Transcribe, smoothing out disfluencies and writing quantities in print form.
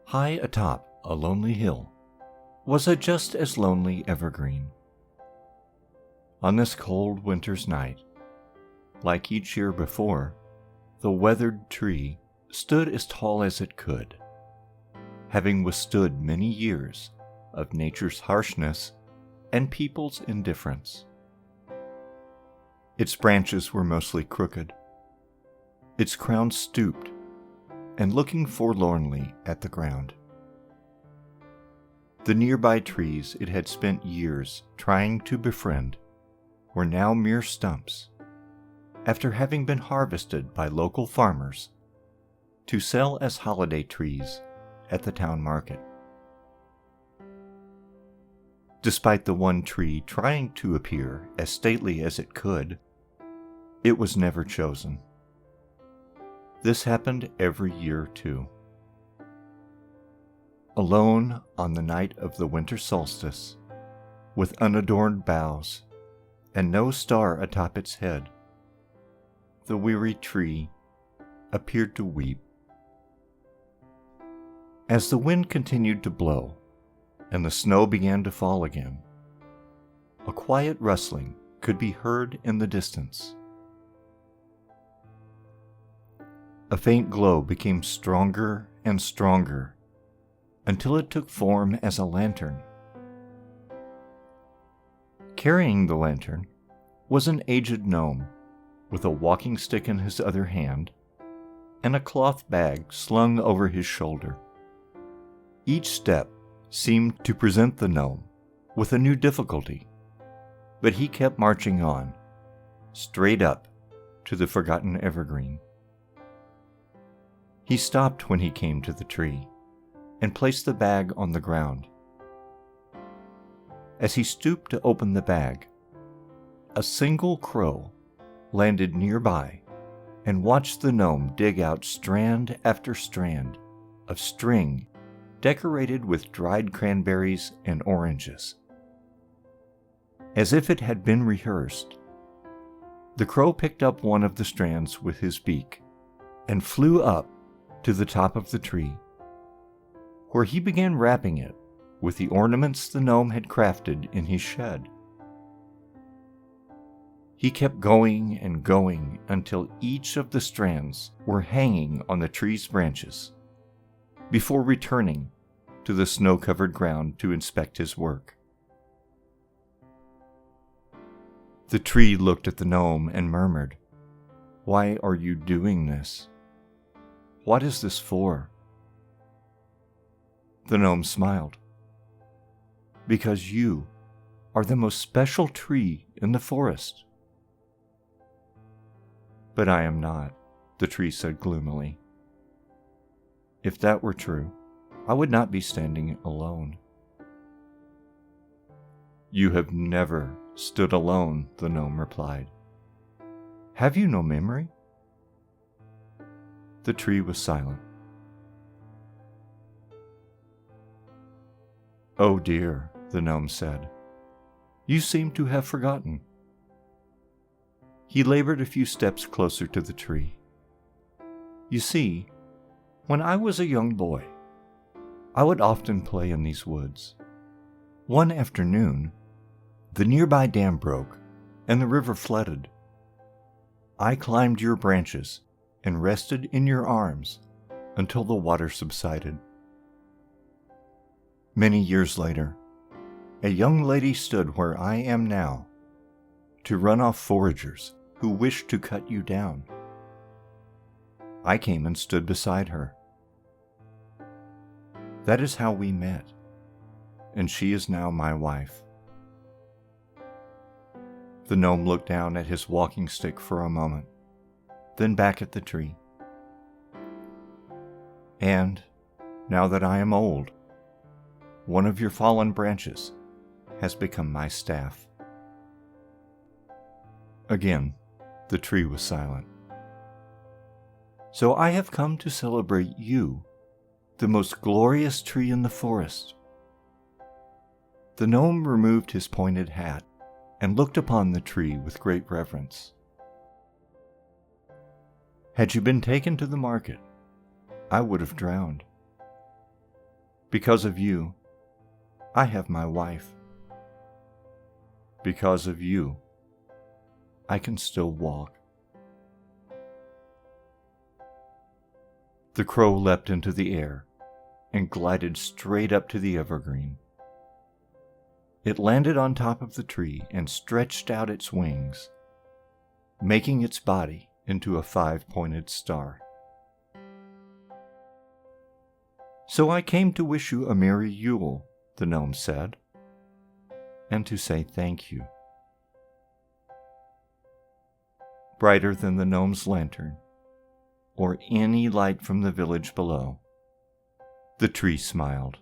High atop a lonely hill was a just as lonely evergreen. On this cold winter's night, like each year before, the weathered tree stood as tall as it could, having withstood many years of nature's harshness and people's indifference. Its branches were mostly crooked, its crown stooped and looking forlornly at the ground. The nearby trees it had spent years trying to befriend were now mere stumps, after having been harvested by local farmers to sell as holiday trees at the town market. Despite the one tree trying to appear as stately as it could, it was never chosen. This happened every year too. Alone on the night of the winter solstice, with unadorned boughs and no star atop its head, the weary tree appeared to weep. As the wind continued to blow and the snow began to fall again, a quiet rustling could be heard in the distance. A faint glow became stronger and stronger until it took form as a lantern. Carrying the lantern was an aged gnome with a walking stick in his other hand and a cloth bag slung over his shoulder. Each step seemed to present the gnome with a new difficulty, but he kept marching on, straight up to the forgotten evergreen. He stopped when he came to the tree and placed the bag on the ground. As he stooped to open the bag, a single crow landed nearby and watched the gnome dig out strand after strand of string decorated with dried cranberries and oranges. As if it had been rehearsed, the crow picked up one of the strands with his beak and flew up to the top of the tree, where he began wrapping it with the ornaments the gnome had crafted in his shed. He kept going and going until each of the strands were hanging on the tree's branches, before returning to the snow-covered ground to inspect his work. The tree looked at the gnome and murmured, "Why are you doing this? What is this for?" The gnome smiled. "Because you are the most special tree in the forest." "But I am not," the tree said gloomily. "If that were true, I would not be standing alone." "You have never stood alone," the gnome replied. "Have you no memory?" The tree was silent. "Oh dear," the gnome said, "you seem to have forgotten." He labored a few steps closer to the tree. "You see, when I was a young boy, I would often play in these woods. One afternoon, the nearby dam broke and the river flooded. I climbed your branches and rested in your arms until the water subsided. Many years later, a young lady stood where I am now to run off foragers who wished to cut you down. I came and stood beside her. That is how we met, and she is now my wife." The gnome looked down at his walking stick for a moment, then back at the tree. "And now that I am old, one of your fallen branches has become my staff." Again, the tree was silent. "So I have come to celebrate you, the most glorious tree in the forest." The gnome removed his pointed hat and looked upon the tree with great reverence. "Had you been taken to the market, I would have drowned. Because of you, I have my wife. Because of you, I can still walk. The crow leapt into the air and glided straight up to the evergreen. It landed on top of the tree and stretched out its wings, making its body into a 5-pointed star. So I came to wish you a merry Yule, the gnome said, and to say thank you. Brighter than the gnome's lantern, or any light from the village below, the tree smiled.